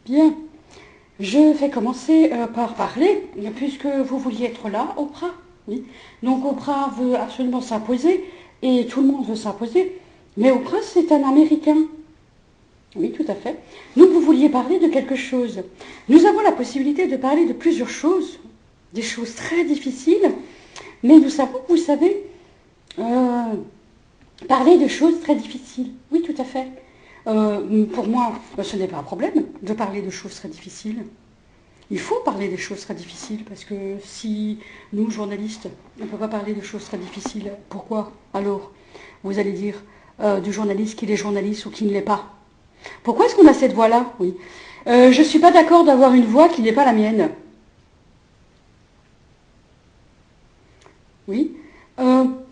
Bien, je vais commencer par parler, puisque vous vouliez être là, Oprah. Oui. Donc Oprah veut absolument s'imposer, et tout le monde veut s'imposer. Mais Oprah, c'est un Américain. Oui, tout à fait. Donc vous vouliez parler de quelque chose. Nous avons la possibilité de parler de plusieurs choses, des choses très difficiles, mais nous savons, vous savez, euh, parler de choses très difficiles. Oui, tout à fait. Pour moi, ce n'est pas un problème de parler de choses très difficiles. Il faut parler des choses très difficiles, parce que si nous, journalistes, on ne peut pas parler de choses très difficiles, pourquoi alors vous allez dire du journaliste qu'il est journaliste ou qu'il ne l'est pas? Pourquoi est-ce qu'on a cette voix-là? Oui. Je ne suis pas d'accord d'avoir une voix qui n'est pas la mienne. Oui.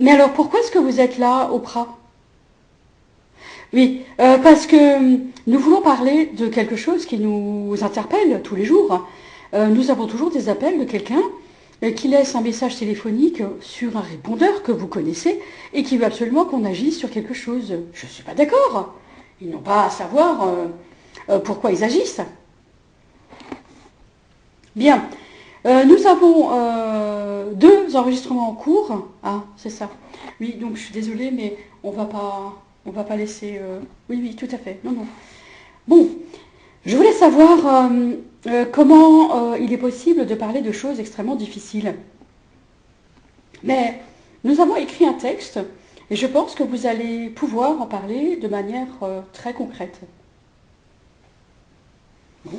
Mais alors pourquoi est-ce que vous êtes là, Oprah? Oui, parce que nous voulons parler de quelque chose qui nous interpelle tous les jours. Nous avons toujours des appels de quelqu'un qui laisse un message téléphonique sur un répondeur que vous connaissez et qui veut absolument qu'on agisse sur quelque chose. Je ne suis pas d'accord. Ils n'ont pas à savoir pourquoi ils agissent. Bien, nous avons deux enregistrements en cours. Ah, c'est ça. Oui, donc je suis désolée, mais on va pas laisser. Oui, oui, tout à fait. Non, non. Bon, je voulais savoir comment il est possible de parler de choses extrêmement difficiles. Mais nous avons écrit un texte et je pense que vous allez pouvoir en parler de manière très concrète. Bon.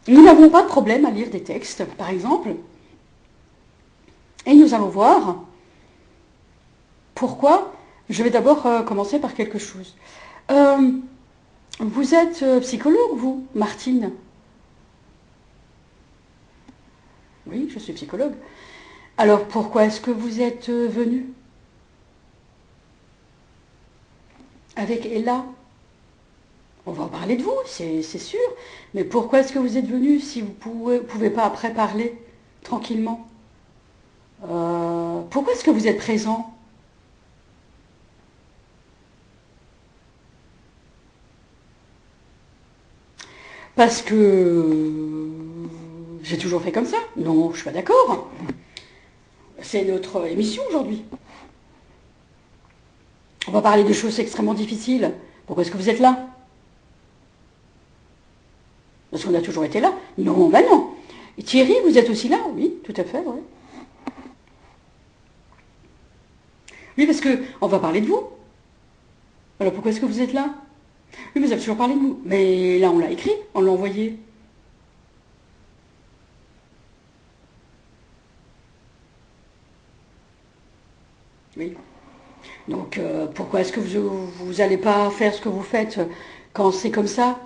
Nous n'avons pas de problème à lire des textes, par exemple, et nous allons voir pourquoi. Je vais d'abord commencer par quelque chose. Euh, Vous êtes psychologue, vous, Martine? Oui, je suis psychologue. Alors pourquoi est-ce que vous êtes venue avec Ella? On va en parler de vous, c'est sûr. Mais pourquoi est-ce que vous êtes venue si vous ne pouvez pas après parler tranquillement? Pourquoi est-ce que vous êtes présent? Parce que j'ai toujours fait comme ça. Non, je ne suis pas d'accord. C'est notre émission aujourd'hui. On va parler de choses extrêmement difficiles. Pourquoi est-ce que vous êtes là? Parce qu'on a toujours été là. Non, ben non. Et Thierry, vous êtes aussi là? Oui, tout à fait, ouais. Oui, parce que on va parler de vous. Alors pourquoi est-ce que vous êtes là? Oui, mais vous avez toujours parlé de nous. Mais là, on l'a écrit, on l'a envoyé. Oui. Donc pourquoi est-ce que vous n'allez pas faire ce que vous faites quand c'est comme ça?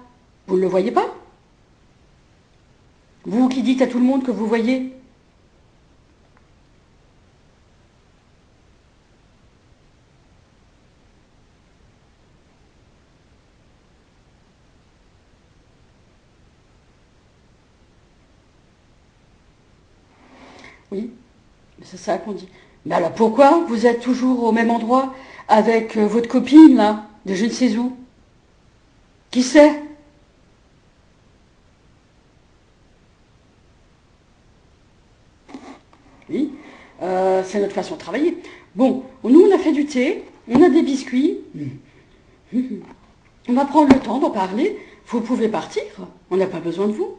Vous ne le voyez pas? Vous qui dites à tout le monde que vous voyez? Oui, c'est ça qu'on dit. Mais alors pourquoi vous êtes toujours au même endroit avec votre copine là, de je ne sais où? Qui sait? Oui, c'est notre façon de travailler. Bon, nous on a fait du thé, on a des biscuits. On va prendre le temps d'en parler. Vous pouvez partir, on n'a pas besoin de vous.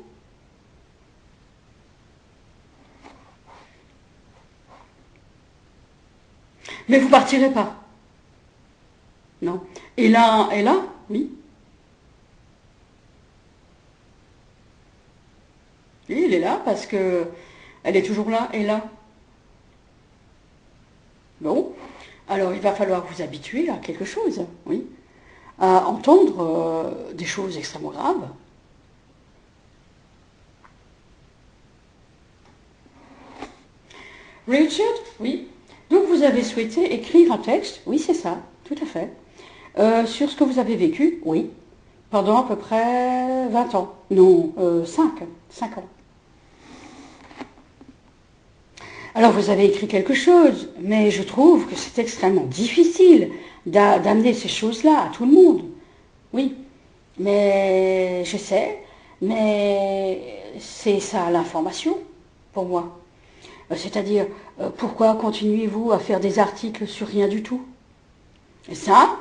Mais vous partirez pas. Non. Et là, oui. Oui, il est là parce que elle est toujours là, et là. Bon. Alors il va falloir vous habituer à quelque chose, oui. À entendre des choses extrêmement graves. Richard, oui. Donc vous avez souhaité écrire un texte, oui c'est ça, tout à fait. Sur ce que vous avez vécu, oui. Pendant à peu près 20 ans. Non, 5 ans. Alors vous avez écrit quelque chose, mais je trouve que c'est extrêmement difficile d'amener ces choses-là à tout le monde. Oui, mais je sais, Mais c'est ça l'information, pour moi. C'est-à-dire, pourquoi continuez-vous à faire des articles sur rien du tout? Et ça,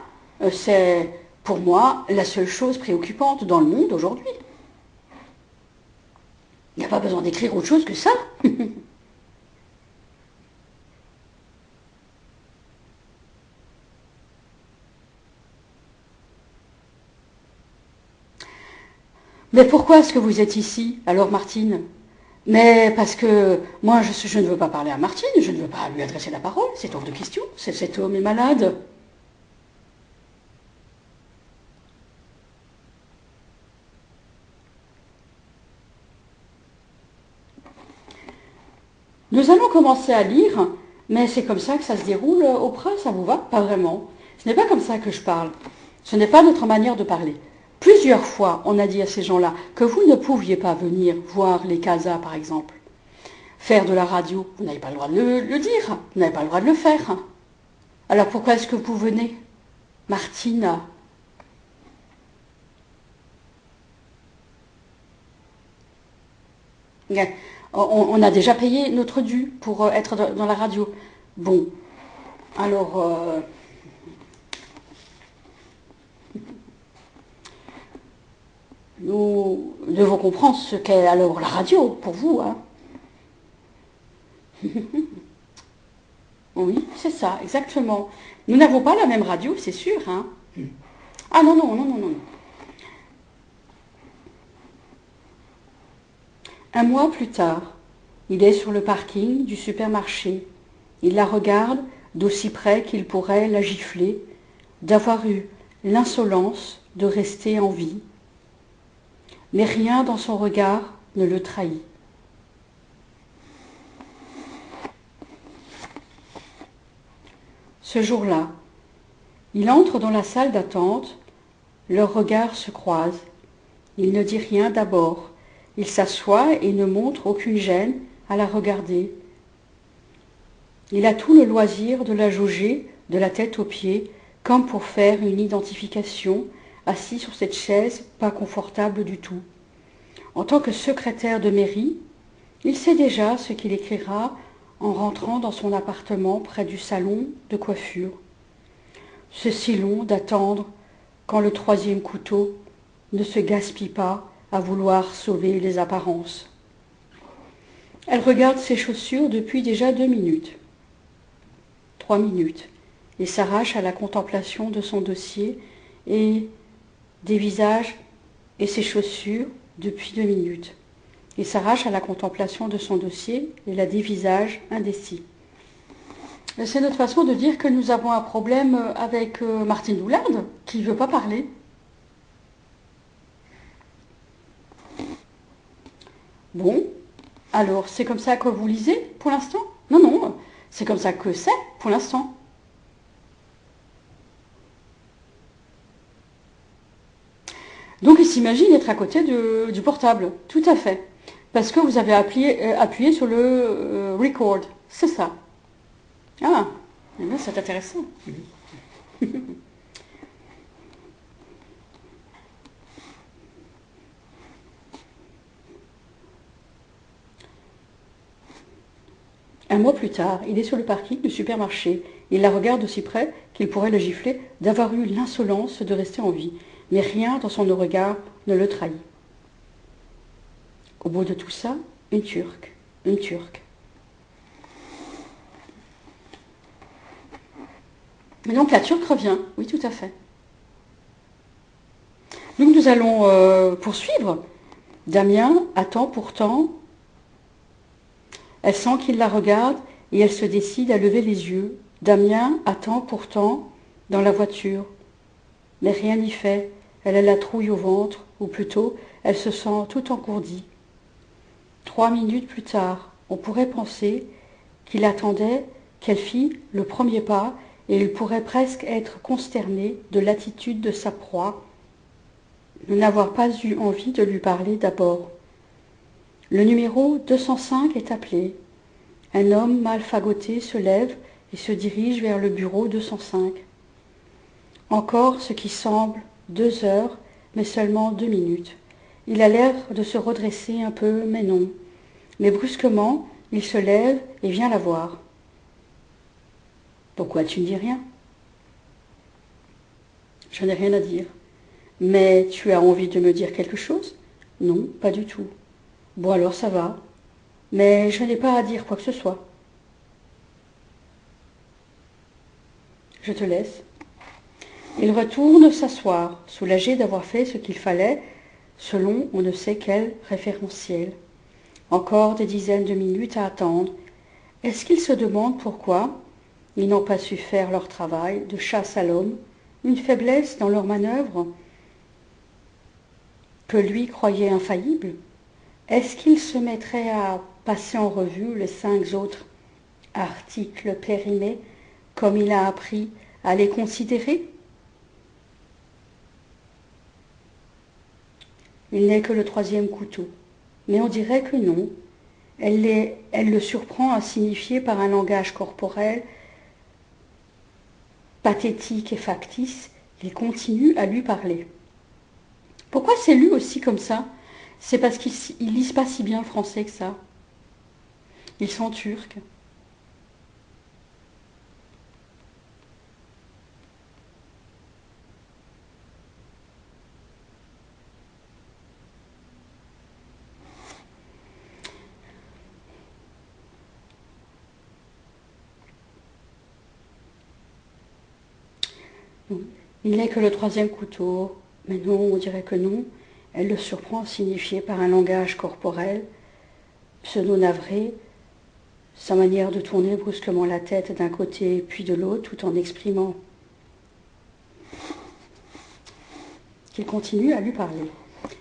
c'est pour moi la seule chose préoccupante dans le monde aujourd'hui. Il n'y a pas besoin d'écrire autre chose que ça. Mais pourquoi est-ce que vous êtes ici, alors Martine? Mais parce que moi, je ne veux pas parler à Martine, je ne veux pas lui adresser la parole, c'est hors de question, cet homme est malade. Nous allons commencer à lire, mais c'est comme ça que ça se déroule au Prat, ça vous va? Pas vraiment. Ce n'est pas comme ça que je parle. Ce n'est pas notre manière de parler. Plusieurs fois, on a dit à ces gens-là que vous ne pouviez pas venir voir les casas, par exemple. Faire de la radio, vous n'avez pas le droit de le dire, vous n'avez pas le droit de le faire. Alors pourquoi est-ce que vous venez, Martine? On a déjà payé notre dû pour être dans la radio. Bon, alors, nous devons comprendre ce qu'est alors la radio pour vous. Hein. Oui, c'est ça, exactement. Nous n'avons pas la même radio, c'est sûr. Hein. Ah non, non, non, non, non. Un mois plus tard, il est sur le parking du supermarché. Il la regarde d'aussi près qu'il pourrait la gifler, d'avoir eu l'insolence de rester en vie. Mais rien dans son regard ne le trahit. Ce jour-là, il entre dans la salle d'attente, leurs regards se croisent. Il ne dit rien d'abord. Il s'assoit et ne montre aucune gêne à la regarder. Il a tout le loisir de la jauger de la tête aux pieds, comme pour faire une identification, assis sur cette chaise pas confortable du tout. En tant que secrétaire de mairie, il sait déjà ce qu'il écrira en rentrant dans son appartement près du salon de coiffure. C'est si long d'attendre quand le troisième couteau ne se gaspille pas à vouloir sauver les apparences. Elle regarde ses chaussures depuis déjà 2 minutes, 3 minutes, et s'arrache à la contemplation de son dossier et des visages et ses chaussures depuis 2 minutes. Il s'arrache à la contemplation de son dossier et la dévisage indécis. C'est notre façon de dire que nous avons un problème avec Martine Doularde, qui ne veut pas parler. Bon, alors c'est comme ça que vous lisez pour l'instant? Non, non, c'est comme ça que c'est pour l'instant. Donc il s'imagine être à côté du portable, tout à fait. Parce que vous avez appuyé sur le record, c'est ça. Ah, eh bien, c'est intéressant. Un mois plus tard, il est sur le parking du supermarché. Il la regarde aussi près qu'il pourrait le gifler d'avoir eu l'insolence de rester en vie. Mais rien dans son regard ne le trahit. Au bout de tout ça, une Turque, une Turque. Mais donc la Turque revient, oui tout à fait. Donc nous allons poursuivre. Damien attend pourtant. Elle sent qu'il la regarde et elle se décide à lever les yeux. Damien attend pourtant dans la voiture. Mais rien n'y fait. Elle a la trouille au ventre, ou plutôt, elle se sent tout engourdie. 3 minutes plus tard, on pourrait penser qu'il attendait qu'elle fît le premier pas et il pourrait presque être consterné de l'attitude de sa proie, de n'avoir pas eu envie de lui parler d'abord. Le numéro 205 est appelé. Un homme mal fagoté se lève et se dirige vers le bureau 205. Encore ce qui semble 2 heures, mais seulement 2 minutes. Il a l'air de se redresser un peu, mais non. Mais brusquement, il se lève et vient la voir. Pourquoi tu ne dis rien? Je n'ai rien à dire. Mais tu as envie de me dire quelque chose? Non, pas du tout. Bon alors ça va. Mais je n'ai pas à dire quoi que ce soit. Je te laisse. Il retourne s'asseoir, soulagé d'avoir fait ce qu'il fallait, selon on ne sait quel référentiel. Encore des dizaines de minutes à attendre. Est-ce qu'ils se demandent pourquoi ils n'ont pas su faire leur travail de chasse à l'homme, une faiblesse dans leur manœuvre que lui croyait infaillible? Est-ce qu'ils se mettraient à passer en revue les 5 autres articles périmés, comme il a appris à les considérer? Il n'est que le 3e couteau. Mais on dirait que non. Elle le surprend à signifier par un langage corporel pathétique et factice qu'il continue à lui parler. Pourquoi c'est lu aussi comme ça? C'est parce qu'ils lisent pas si bien le français que ça. Ils sont turcs. Il n'est que le 3e couteau. Mais non, on dirait que non. Elle le surprend, signifié par un langage corporel, pseudo-navré, sa manière de tourner brusquement la tête d'un côté puis de l'autre, tout en exprimant qu'il continue à lui parler.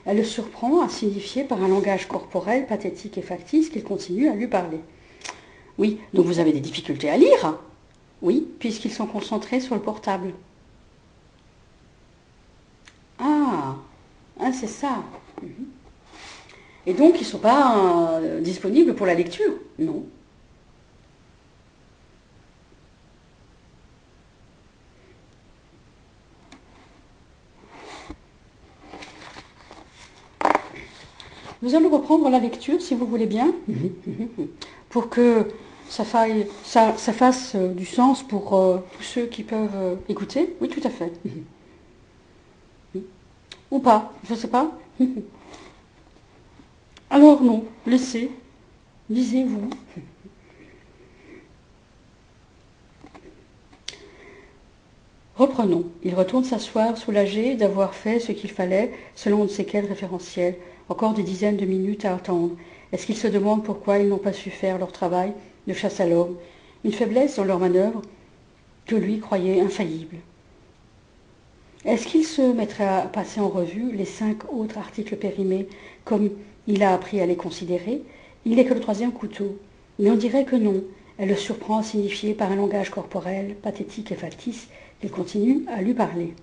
Elle le surprend à signifier par un langage corporel, pathétique et factice, qu'il continue à lui parler. Oui, donc vous avez des difficultés à lire? Oui, puisqu'ils sont concentrés sur le portable. Ah, c'est ça. Et donc, ils ne sont pas disponibles pour la lecture? Non. Nous allons reprendre la lecture, si vous voulez bien, pour que ça fasse du sens pour tous ceux qui peuvent écouter. Oui, tout à fait. Ou pas, je ne sais pas. Alors non, laissez, lisez-vous. Reprenons. Il retourne s'asseoir, soulagé d'avoir fait ce qu'il fallait, selon on ne sait quel référentiel. Encore des dizaines de minutes à attendre. Est-ce qu'ils se demandent pourquoi ils n'ont pas su faire leur travail de chasse à l'homme? Une faiblesse dans leur manœuvre que lui croyait infaillible. Est-ce qu'il se mettrait à passer en revue les 5 autres articles périmés, comme il a appris à les considérer? Il n'est que le 3e couteau. Mais on dirait que non. Elle le surprend à signifier par un langage corporel, pathétique et factice, qu'il continue à lui parler.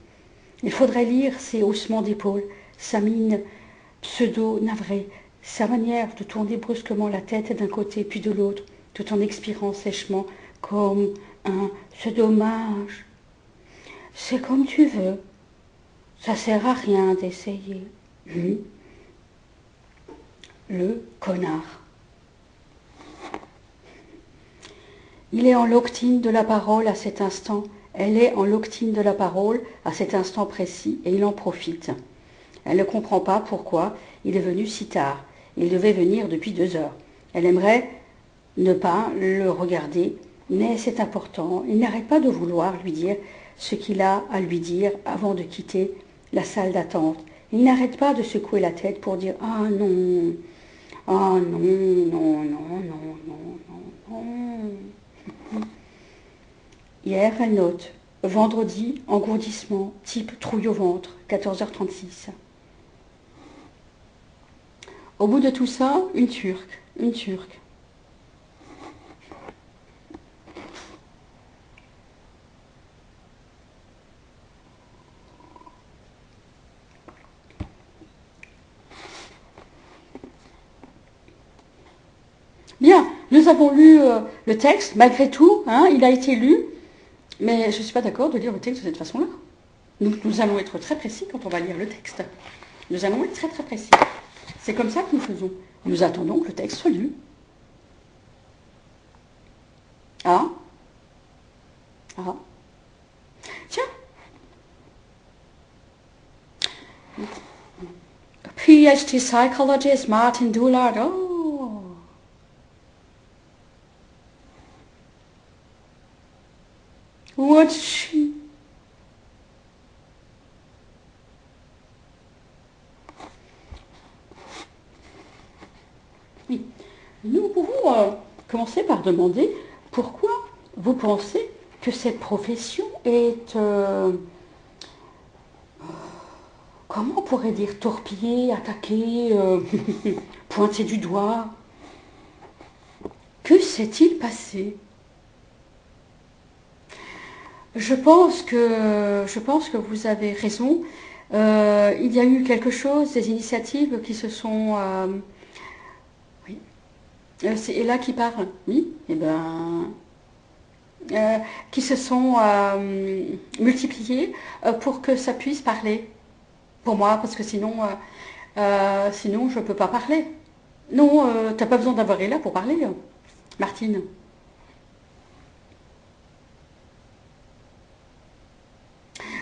Il faudrait lire ses haussements d'épaules, sa mine pseudo-navrée, sa manière de tourner brusquement la tête d'un côté puis de l'autre, tout en expirant sèchement, comme un « c'est dommage ». C'est comme tu veux. Ça sert à rien d'essayer. Le connard. Il est en loctine de la parole à cet instant. Elle est en loctine de la parole à cet instant précis et il en profite. Elle ne comprend pas pourquoi il est venu si tard. Il devait venir depuis 2 heures. Elle aimerait ne pas le regarder, mais c'est important. Il n'arrête pas de vouloir lui dire ce qu'il a à lui dire avant de quitter la salle d'attente. Il n'arrête pas de secouer la tête pour dire « Ah non, ah non, non, non, non, non, non, non. » Hier, elle note « Vendredi, engourdissement, type trouille au ventre, 14h36. » Au bout de tout ça, une Turque, une Turque. Bien, nous avons lu le texte, malgré tout, hein, il a été lu, mais je ne suis pas d'accord de lire le texte de cette façon-là. Nous allons être très précis quand on va lire le texte. Nous allons être très très précis. C'est comme ça que nous faisons. Nous attendons que le texte soit lu. Ah. Ah. Tiens. PhD psychologist Martin Doolard. Oh. Would she? Oui. Nous pouvons commencer par demander pourquoi vous pensez que cette profession est, comment on pourrait dire, torpillée, attaquée, pointée du doigt. Que s'est-il passé? Je pense que vous avez raison. Il y a eu quelque chose, des initiatives qui se sont... oui. C'est Ella qui parle. Oui. Eh ben... qui se sont multipliées pour que ça puisse parler. Pour moi, parce que sinon je ne peux pas parler. Non, t'as pas besoin d'avoir Ella pour parler, Martine.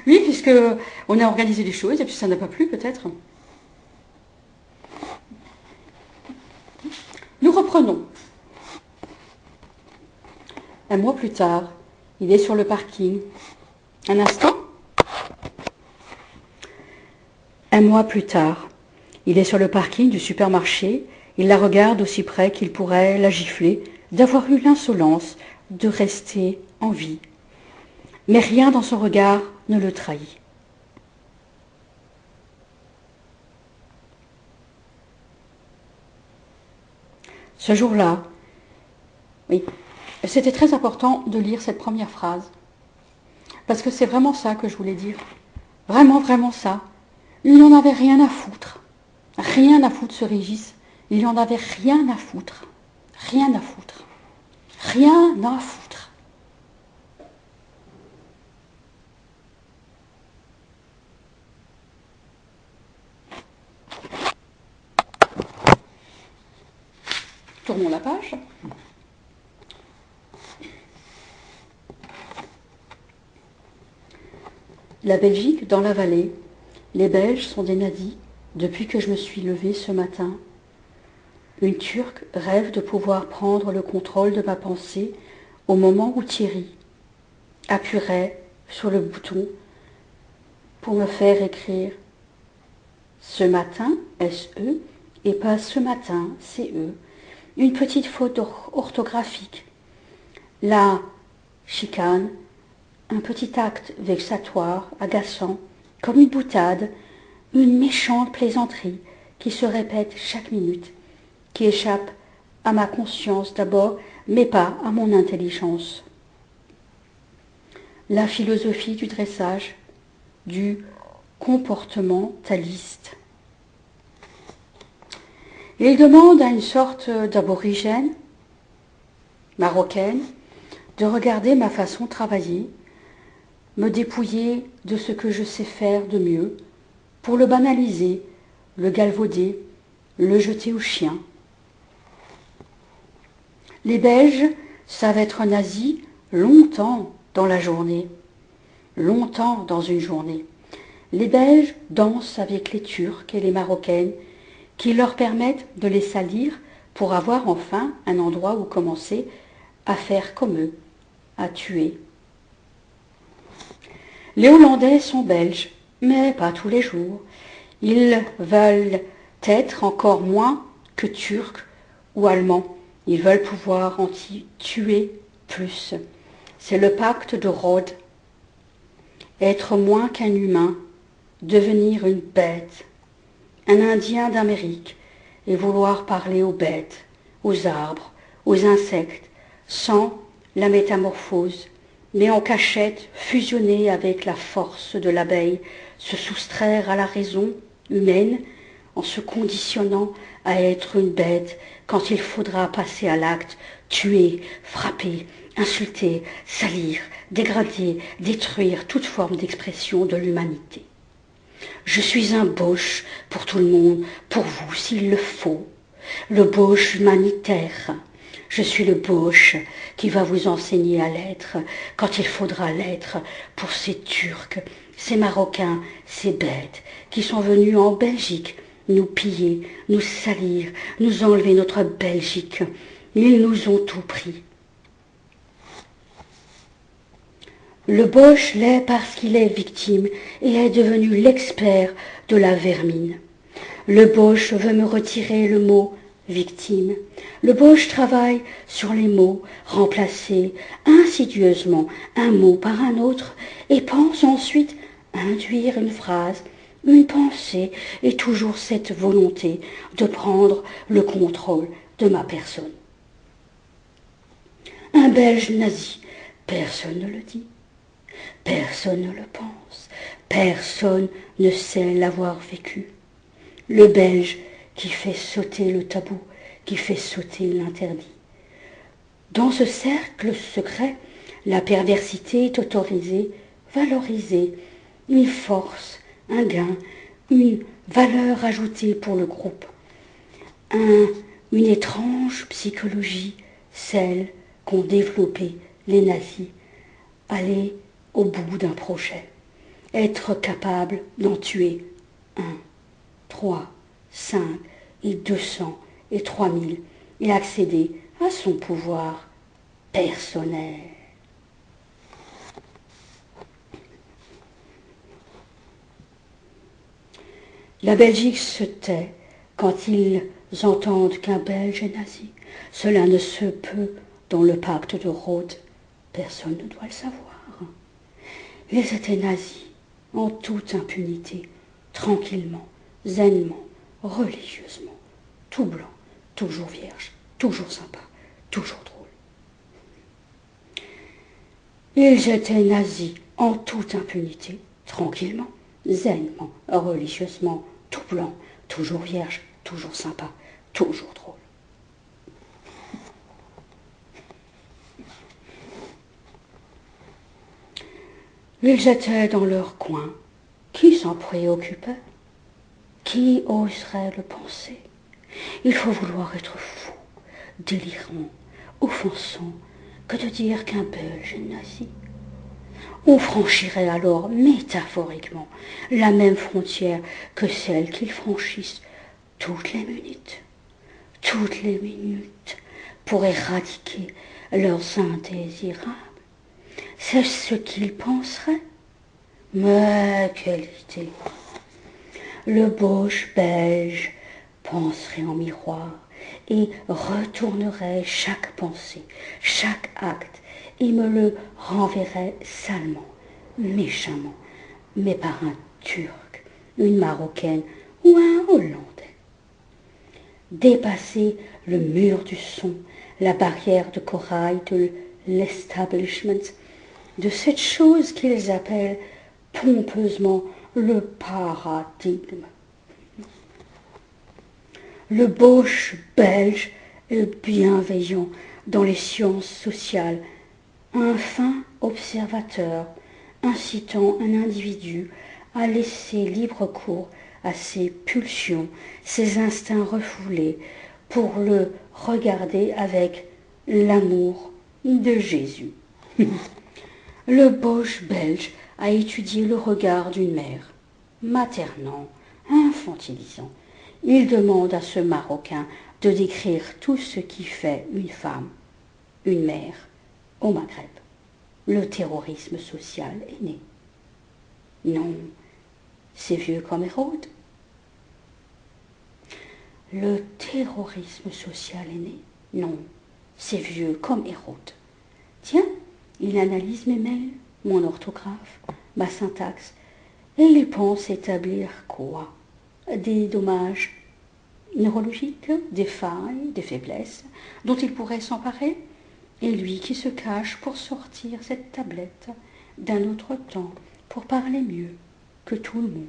Oui, puisque on a organisé des choses et puis ça n'a pas plu peut-être. Nous reprenons. Un mois plus tard, il est sur le parking. Un instant. Un mois plus tard, il est sur le parking du supermarché. Il la regarde aussi près qu'il pourrait la gifler d'avoir eu l'insolence de rester en vie. Mais rien dans son regard ne le trahit. Ce jour-là, oui, c'était très important de lire cette première phrase. Parce que c'est vraiment ça que je voulais dire. Vraiment, vraiment ça. Il n'en avait rien à foutre. Rien à foutre ce Régis. Il n'en avait rien à foutre. Rien à foutre. Rien à foutre. Tournons la page. La Belgique dans la vallée. Les Belges sont des nazis depuis que je me suis levée ce matin. Une Turque rêve de pouvoir prendre le contrôle de ma pensée au moment où Thierry appuierait sur le bouton pour me faire écrire ce matin, S-E, et pas ce matin, C-E. Une petite faute orthographique. La chicane, un petit acte vexatoire, agaçant, comme une boutade, une méchante plaisanterie qui se répète chaque minute, qui échappe à ma conscience d'abord, mais pas à mon intelligence. La philosophie du dressage, du comportementaliste. Il demande à une sorte d'aborigène, marocaine, de regarder ma façon de travailler, me dépouiller de ce que je sais faire de mieux, pour le banaliser, le galvauder, le jeter au chien. Les Belges savent être nazis longtemps dans la journée, longtemps dans une journée. Les Belges dansent avec les Turcs et les Marocaines qui leur permettent de les salir pour avoir enfin un endroit où commencer à faire comme eux, à tuer. Les Hollandais sont belges, mais pas tous les jours. Ils veulent être encore moins que Turcs ou Allemands. Ils veulent pouvoir en tuer plus. C'est le pacte de Rhodes. Être moins qu'un humain, devenir une bête, un Indien d'Amérique, et vouloir parler aux bêtes, aux arbres, aux insectes, sans la métamorphose, mais en cachette, fusionner avec la force de l'abeille, se soustraire à la raison humaine en se conditionnant à être une bête quand il faudra passer à l'acte, tuer, frapper, insulter, salir, dégrader, détruire toute forme d'expression de l'humanité. Je suis un Bosch pour tout le monde, pour vous s'il le faut. Le Bosch humanitaire. Je suis le Bosch qui va vous enseigner à l'être quand il faudra l'être pour ces Turcs, ces Marocains, ces bêtes qui sont venus en Belgique nous piller, nous salir, nous enlever notre Belgique. Ils nous ont tout pris. Le Bosch l'est parce qu'il est victime et est devenu l'expert de la vermine. Le Bosch veut me retirer le mot victime. Le Bosch travaille sur les mots, remplacer insidieusement un mot par un autre et pense ensuite induire une phrase, une pensée et toujours cette volonté de prendre le contrôle de ma personne. Un Belge nazi, personne ne le dit. Personne ne le pense, personne ne sait l'avoir vécu. Le Belge qui fait sauter le tabou, qui fait sauter l'interdit. Dans ce cercle secret, la perversité est autorisée, valorisée, une force, un gain, une valeur ajoutée pour le groupe. Une étrange psychologie, celle qu'ont développée les nazis, aller au bout d'un projet, être capable d'en tuer 1, 3, 5 et 200 et 3000 et accéder à son pouvoir personnel. La Belgique se tait quand ils entendent qu'un Belge est nazi. Cela ne se peut dans le pacte de Rhodes. Personne ne doit le savoir. Ils étaient nazis, en toute impunité, tranquillement, zenement, religieusement, tout blanc, toujours vierge, toujours sympa, toujours drôle. Ils étaient nazis, en toute impunité, tranquillement, zenement, religieusement, tout blanc, toujours vierge, toujours sympa, toujours drôle. Ils étaient dans leur coin. Qui s'en préoccupait? Qui oserait le penser? Il faut vouloir être fou, délirant, offensant, que de dire qu'un Belge est nazi. On franchirait alors métaphoriquement la même frontière que celle qu'ils franchissent toutes les minutes, pour éradiquer leurs indésirables. C'est ce qu'ils penseraient. Mais quelle idée! Le Bosch belge penserait en miroir et retournerait chaque pensée, chaque acte, et me le renverrait salement, méchamment, mais par un Turc, une Marocaine ou un Hollandais. Dépasser le mur du son, la barrière de corail de l'establishment, de cette chose qu'ils appellent pompeusement le paradigme. Le Bosch belge est bienveillant dans les sciences sociales, un fin observateur incitant un individu à laisser libre cours à ses pulsions, ses instincts refoulés, pour le regarder avec l'amour de Jésus. Le Bosch belge a étudié le regard d'une mère, maternant, infantilisant. Il demande à ce Marocain de décrire tout ce qui fait une femme, une mère, au Maghreb. Le terrorisme social est né. Non, c'est vieux comme Hérode. Le terrorisme social est né. Non, c'est vieux comme Hérode. Tiens, il analyse mes mails, mon orthographe, ma syntaxe, et il pense établir quoi? Des dommages neurologiques, des failles, des faiblesses dont il pourrait s'emparer? Et lui qui se cache pour sortir cette tablette d'un autre temps, pour parler mieux que tout le monde.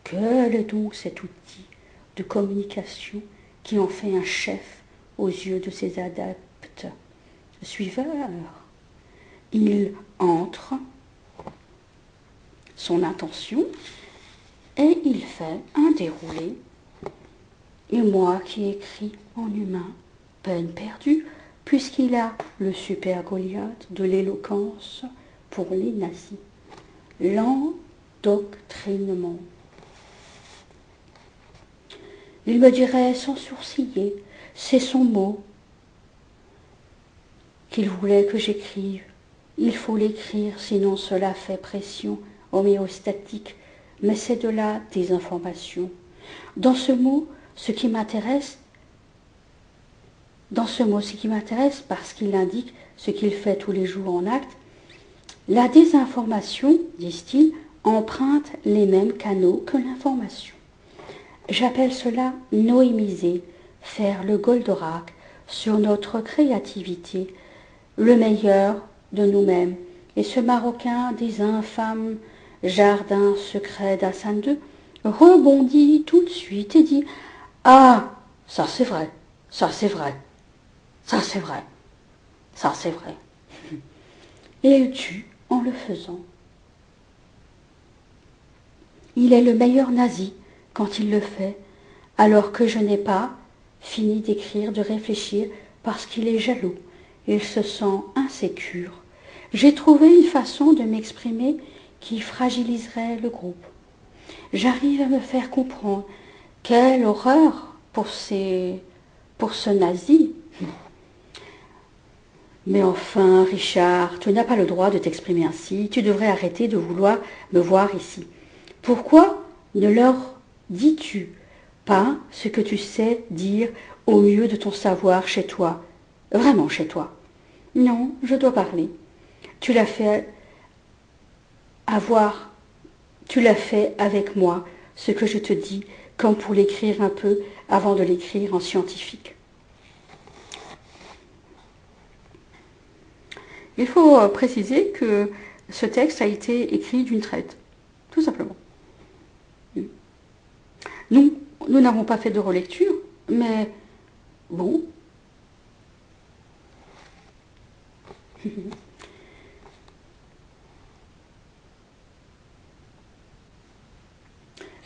Quel est donc cet outil de communication qui en fait un chef aux yeux de ses adeptes, suiveurs? Il entre, son intention Et il fait un déroulé. Et moi qui écris en humain, peine perdue, puisqu'il a le super Goliath de l'éloquence pour les nazis. L'endoctrinement. Il me dirait sans sourciller, c'est son mot qu'il voulait que j'écrive. Il faut l'écrire, sinon cela fait pression homéostatique, mais c'est de la désinformation. Dans ce mot, ce qui m'intéresse, parce qu'il indique ce qu'il fait tous les jours en acte, la désinformation, disent-ils, emprunte les mêmes canaux que l'information. J'appelle cela noémiser, faire le Goldorak sur notre créativité, le meilleur de nous-mêmes. Et ce Marocain des infâmes jardins secrets d'Hassan II rebondit tout de suite et dit « Ah, ça c'est vrai, ça c'est vrai, ça c'est vrai, ça c'est vrai. » Et il tue en le faisant. Il est le meilleur nazi quand il le fait, alors que je n'ai pas fini d'écrire, de réfléchir, parce qu'il est jaloux. Il se sent insécure. J'ai trouvé une façon de m'exprimer qui fragiliserait le groupe. J'arrive à me faire comprendre. Quelle horreur pour ce nazi. Mais enfin, Richard, tu n'as pas le droit de t'exprimer ainsi. Tu devrais arrêter de vouloir me voir ici. Pourquoi ne leur dis-tu pas ce que tu sais dire au mieux de ton savoir chez toi, vraiment chez toi? Non, je dois parler. Tu l'as fait avec moi, ce que je te dis, comme pour l'écrire un peu avant de l'écrire en scientifique. Il faut préciser que ce texte a été écrit d'une traite, tout simplement. Nous n'avons pas fait de relecture, mais bon.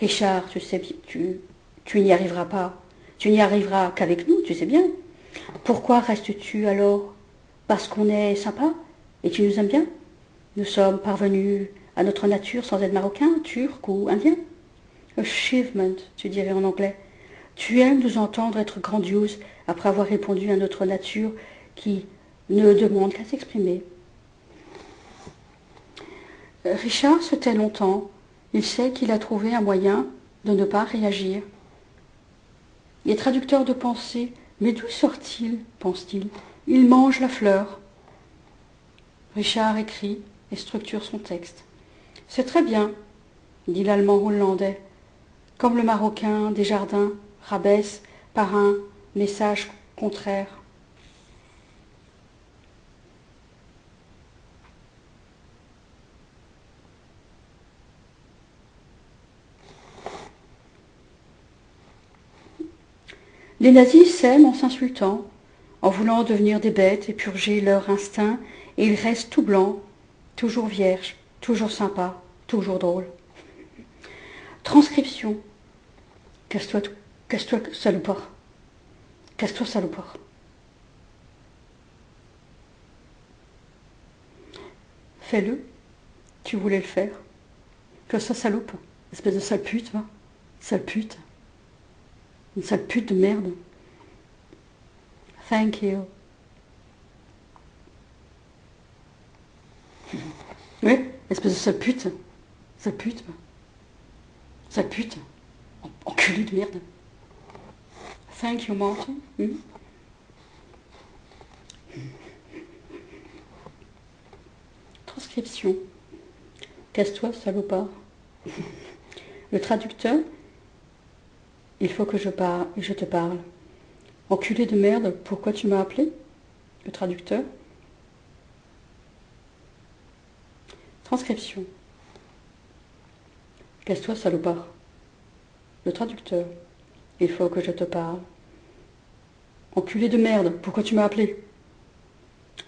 Richard, tu sais, tu n'y arriveras pas. Tu n'y arriveras qu'avec nous, tu sais bien. Pourquoi restes-tu alors? Parce qu'on est sympa et tu nous aimes bien? Nous sommes parvenus à notre nature sans être marocains, turcs ou indiens. Achievement, tu dirais en anglais. Tu aimes nous entendre être grandiose après avoir répondu à notre nature qui ne demande qu'à s'exprimer. Richard se tait longtemps. Il sait qu'il a trouvé un moyen de ne pas réagir. Il est traducteur de pensée. Mais d'où sort-il, pense-t-il? Il mange la fleur. Richard écrit et structure son texte. C'est très bien, dit l'allemand hollandais, comme le marocain des jardins rabaisse par un message contraire. Les nazis s'aiment en s'insultant, en voulant devenir des bêtes et purger leur instinct, et ils restent tout blancs, toujours vierges, toujours sympas, toujours drôles. Transcription. Casse-toi, salopard. Casse-toi, salopard. Fais-le. Tu voulais le faire. Que ça, salope. Espèce de sale pute, va. Sale pute. Une sale pute de merde. Thank you. Oui, espèce de sale pute. Sale pute, va. Sale pute. Enculé de merde. Thank you, Martin. Transcription. Casse-toi, salopard. Le traducteur. Il faut que je te parle. Enculé de merde, pourquoi tu m'as appelé? Le traducteur. Transcription. Casse-toi, salopard. Le traducteur. Il faut que je te parle. Enculé de merde, pourquoi tu m'as appelé?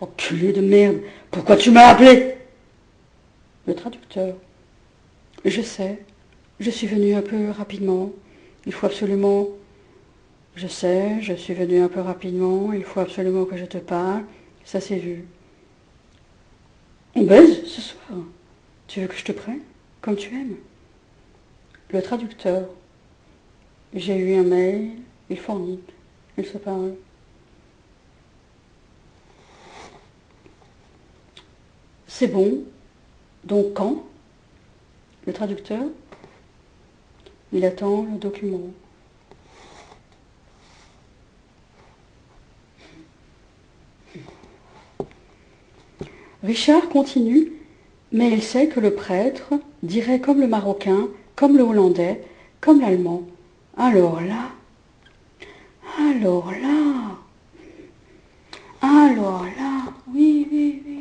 Enculé de merde, pourquoi tu m'as appelé? Le traducteur. Je sais, je suis venue un peu rapidement. Il faut absolument... Je sais, je suis venue un peu rapidement. Il faut absolument que je te parle. Ça s'est vu. On baise ce soir. Tu veux que je te prenne comme tu aimes? Le traducteur. J'ai eu un mail. Il fornique. Il se parle. C'est bon. Donc quand? Le traducteur. Il attend le document. Richard continue, mais il sait que le prêtre dirait comme le Marocain, comme le Hollandais, comme l'Allemand. Alors là, alors là, alors là, oui, oui, oui,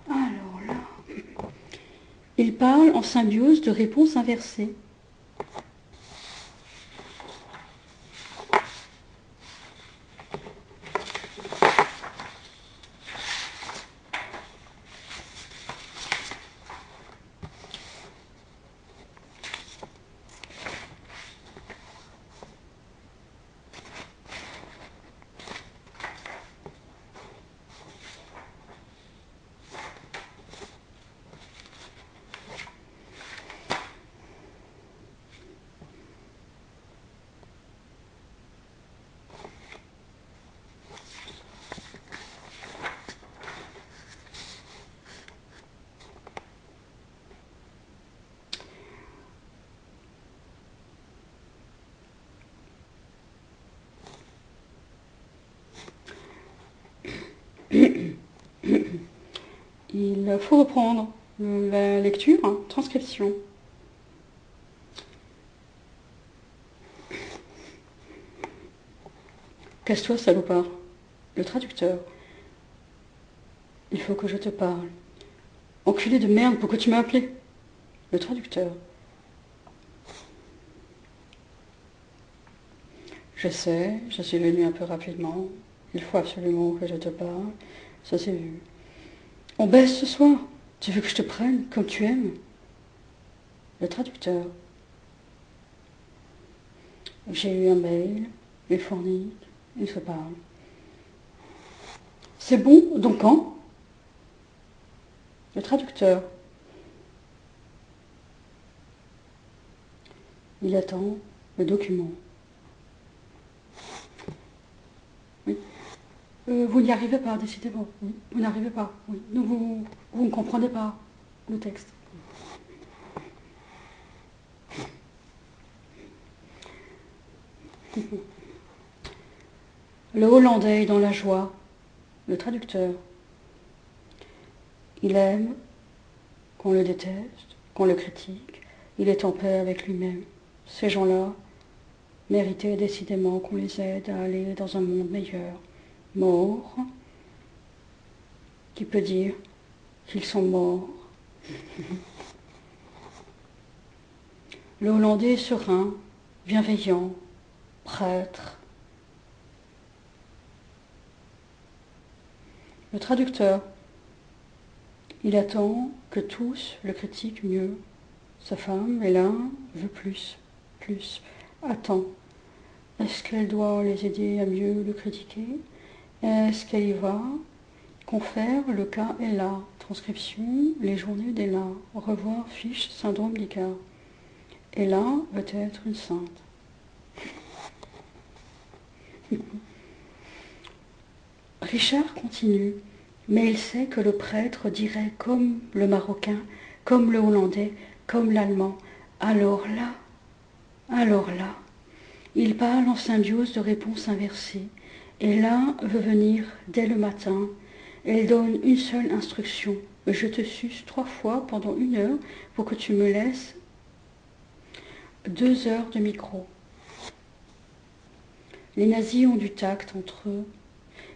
alors là. Il parle en symbiose de réponses inversées. Il faut reprendre la lecture, hein, transcription. Casse-toi, salopard. Le traducteur. Il faut que je te parle. Enculé de merde, pourquoi tu m'as appelé? Le traducteur. Je sais, je suis venu un peu rapidement. Il faut absolument que je te parle. Ça s'est vu. On baisse ce soir. Tu veux que je te prenne comme tu aimes? Le traducteur. J'ai eu un mail. Il fournit. Il se parle. C'est bon, donc quand? Le traducteur. Il attend le document. Oui. Vous n'y arrivez pas, décidément. Oui. Vous n'arrivez pas. Oui. Vous ne comprenez pas le texte. Le Hollandais est dans la joie. Le traducteur. Il aime qu'on le déteste, qu'on le critique. Il est en paix avec lui-même. Ces gens-là méritaient décidément qu'on les aide à aller dans un monde meilleur. Morts. Qui peut dire qu'ils sont morts? Le Hollandais est serein, bienveillant, prêtre. Le traducteur. Il attend que tous le critiquent mieux. Sa femme, elle veut plus, plus. Attend. Est-ce qu'elle doit les aider à mieux le critiquer? Est-ce qu'elle y va? Confère, le cas est là. Transcription, les journées d'Ella. Revoir, fiche, syndrome d'Icare. Ella veut être une sainte. Richard continue, mais il sait que le prêtre dirait comme le Marocain, comme le Hollandais, comme l'Allemand. Alors là, il parle en symbiose de réponses inversées. Ella veut venir dès le matin. Elle donne une seule instruction. Je te suce 3 fois pendant 1 heure pour que tu me laisses 2 heures de micro. Les nazis ont du tact entre eux.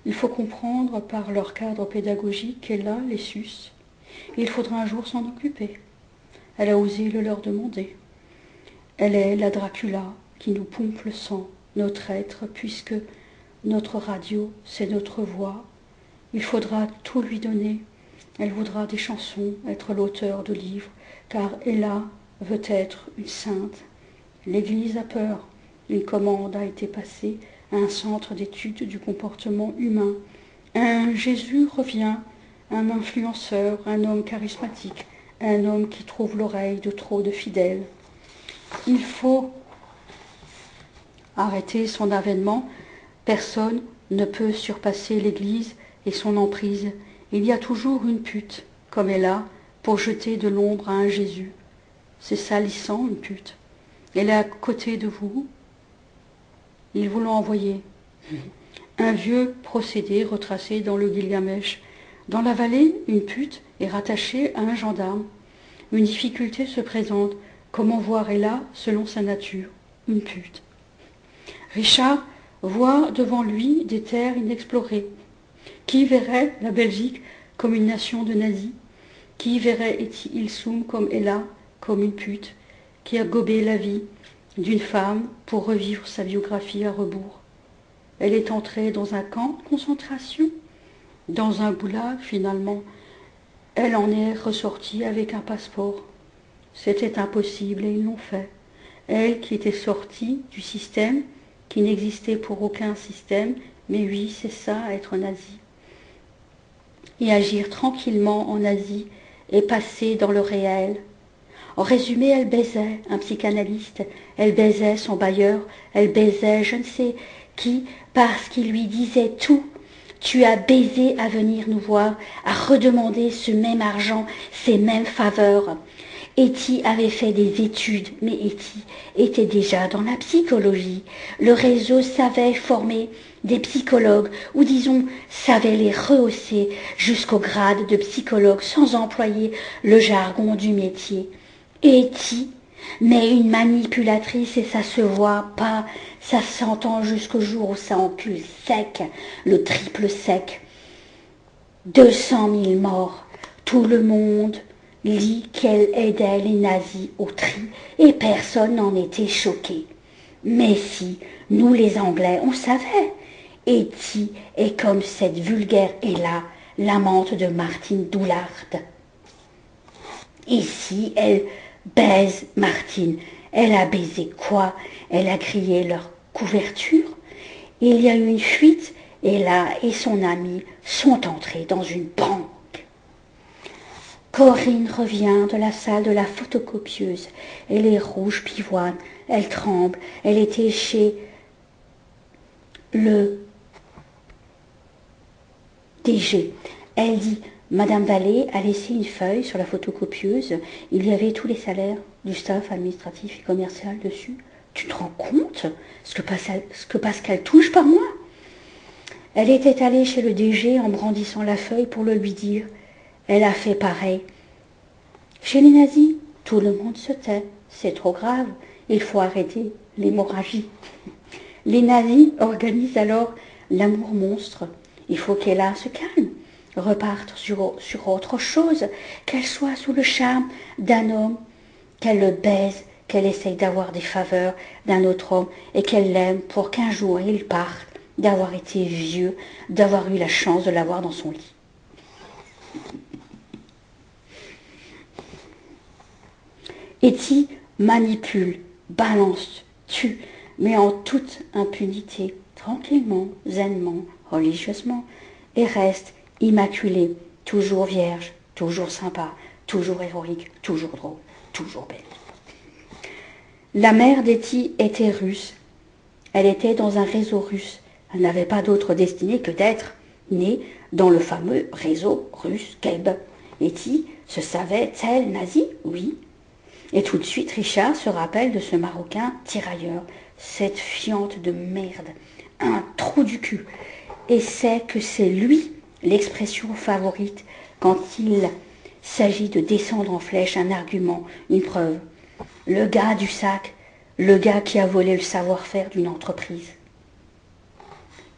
Il faut comprendre par leur cadre pédagogique qu'Ella les suce. Il faudra un jour s'en occuper. Elle a osé le leur demander. Elle est la Dracula qui nous pompe le sang, notre être, puisque notre radio, c'est notre voix. Il faudra tout lui donner. Elle voudra des chansons, être l'auteur de livres, car Ella veut être une sainte. L'Église a peur. Une commande a été passée à un centre d'études du comportement humain. Un Jésus revient, un influenceur, un homme charismatique, un homme qui trouve l'oreille de trop de fidèles. Il faut arrêter son avènement. Personne ne peut surpasser l'Église et son emprise. Il y a toujours une pute, comme elle a, pour jeter de l'ombre à un Jésus. C'est salissant, une pute. Elle est à côté de vous. Ils vous l'ont envoyé. Un vieux procédé retracé dans le Gilgamesh. Dans la vallée, une pute est rattachée à un gendarme. Une difficulté se présente. Comment voir est là, selon sa nature, une pute. Richard voit devant lui des terres inexplorées. Qui verrait la Belgique comme une nation de nazis? Qui verrait Etty Ilsum comme Ella, comme une pute, qui a gobé la vie d'une femme pour revivre sa biographie à rebours? Elle est entrée dans un camp de concentration, dans un goulag finalement. Elle en est ressortie avec un passeport. C'était impossible et ils l'ont fait. Elle qui était sortie du système, qui n'existait pour aucun système, mais oui, c'est ça, être nazi. Et agir tranquillement en Asie et passer dans le réel. En résumé, elle baisait un psychanalyste, elle baisait son bailleur, elle baisait je ne sais qui, parce qu'il lui disait tout. Tu as baisé à venir nous voir, à redemander ce même argent, ces mêmes faveurs. Etty avait fait des études, mais Etty était déjà dans la psychologie. Le réseau savait former des psychologues, ou disons, savait les rehausser jusqu'au grade de psychologue sans employer le jargon du métier. Etty, mais une manipulatrice et ça se voit pas, ça s'entend jusqu'au jour où ça encule sec, le triple sec. 200 000 morts, tout le monde lit qu'elle aidait les nazis au tri et personne n'en était choqué. Mais si, nous les Anglais, on savait. Etty est comme cette vulgaire Ella, l'amante de Martine Doulard. Ici, elle baise Martine. Elle a baisé quoi? Elle a grillé leur couverture. Il y a eu une fuite et là et son ami sont entrés dans une banque. Corinne revient de la salle de la photocopieuse. Elle est rouge pivoine, elle tremble. Elle était chez le DG. Elle dit: Madame Vallée a laissé une feuille sur la photocopieuse. Il y avait tous les salaires du staff administratif et commercial dessus. Tu te rends compte ce que Pascal touche par mois? Elle était allée chez le DG en brandissant la feuille pour le lui dire. Elle a fait pareil. Chez les nazis, tout le monde se tait. C'est trop grave. Il faut arrêter l'hémorragie. Les nazis organisent alors l'amour monstre. Il faut qu'Ella se calme, reparte sur autre chose, qu'elle soit sous le charme d'un homme, qu'elle le baise, qu'elle essaye d'avoir des faveurs d'un autre homme et qu'elle l'aime pour qu'un jour il parte, d'avoir été vieux, d'avoir eu la chance de l'avoir dans son lit. Etty manipule, balance, tue, mais en toute impunité, tranquillement, zainement, religieusement, et reste immaculée, toujours vierge, toujours sympa, toujours héroïque, toujours drôle, toujours belle. La mère d'Etty était russe. Elle était dans un réseau russe. Elle n'avait pas d'autre destinée que d'être née dans le fameux réseau russe Keb. Etty se savait-elle nazie? Oui. Et tout de suite, Richard se rappelle de ce Marocain tirailleur, cette fiente de merde, un trou du cul, et sait que c'est lui l'expression favorite quand il s'agit de descendre en flèche un argument, une preuve. Le gars du sac, le gars qui a volé le savoir-faire d'une entreprise.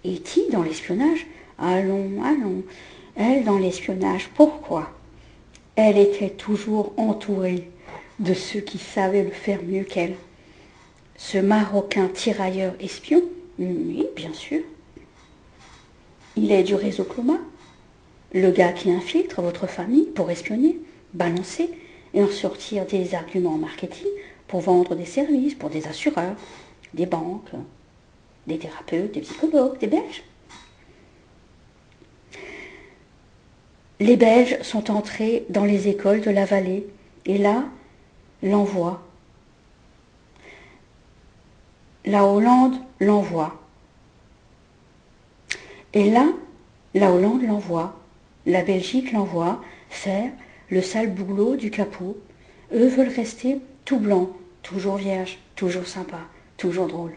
Etty dans l'espionnage? Allons, allons. Elle dans l'espionnage, pourquoi? Elle était toujours entourée de ceux qui savaient le faire mieux qu'elle. Ce Marocain tirailleur espion? Oui, bien sûr. Il est du réseau Cloma, le gars qui infiltre votre famille pour espionner, balancer, et en sortir des arguments marketing pour vendre des services pour des assureurs, des banques, des thérapeutes, des psychologues, des Belges. Les Belges sont entrés dans les écoles de la vallée et là, l'envoie. La Hollande l'envoie. Et là, la Hollande l'envoie. La Belgique l'envoie faire le sale boulot du capot. Eux veulent rester tout blanc, toujours vierge, toujours sympa, toujours drôle.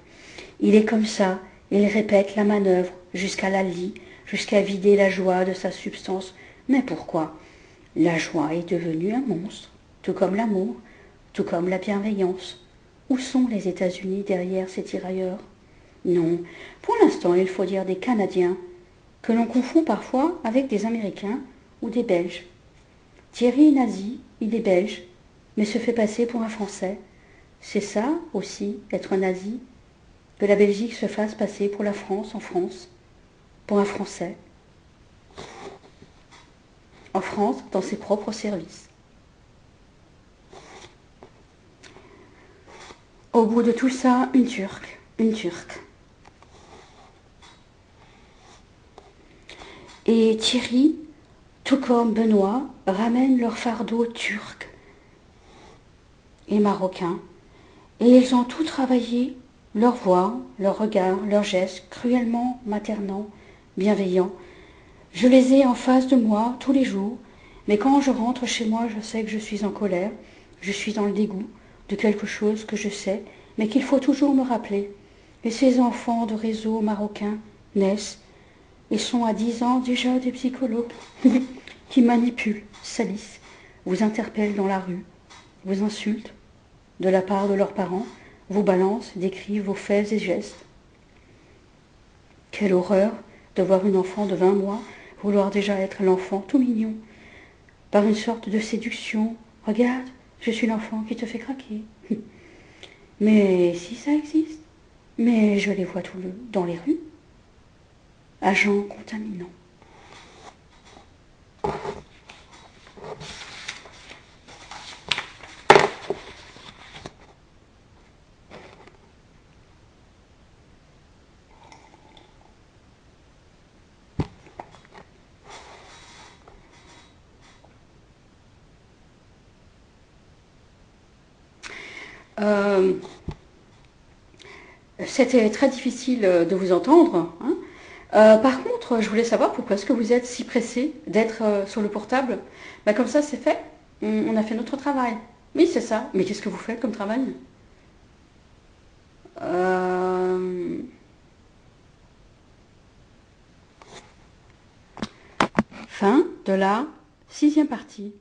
Il est comme ça, il répète la manœuvre jusqu'à la lie, jusqu'à vider la joie de sa substance. Mais pourquoi? La joie est devenue un monstre, tout comme l'amour, tout comme la bienveillance. Où sont les États-Unis derrière ces tirailleurs? Non, pour l'instant il faut dire des Canadiens, que l'on confond parfois avec des Américains ou des Belges. Thierry est nazi, il est belge, mais se fait passer pour un Français. C'est ça aussi, être nazi, que la Belgique se fasse passer pour la France en France, pour un Français. En France, dans ses propres services. Au bout de tout ça, une Turque, une Turque. Et Thierry, tout comme Benoît, ramènent leur fardeau turc et marocain. Et ils ont tout travaillé, leur voix, leur regard, leurs gestes, cruellement maternants, bienveillants. Je les ai en face de moi tous les jours, mais quand je rentre chez moi, je sais que je suis en colère, je suis dans le dégoût de quelque chose que je sais, mais qu'il faut toujours me rappeler. Et ces enfants de réseau marocains naissent et sont à 10 ans déjà des psychologues qui manipulent, salissent, vous interpellent dans la rue, vous insultent de la part de leurs parents, vous balancent, décrivent vos faits et gestes. Quelle horreur de voir une enfant de 20 mois vouloir déjà être l'enfant tout mignon, par une sorte de séduction. Regarde, je suis l'enfant qui te fait craquer. Mais si ça existe, mais je les vois dans les rues, agents contaminants. C'était très difficile de vous entendre, hein. Par contre, je voulais savoir pourquoi est-ce que vous êtes si pressé d'être sur le portable. Bah, comme ça, c'est fait. On a fait notre travail. Oui, c'est ça. Mais qu'est-ce que vous faites comme travail? Euh, Fin de la 6e partie.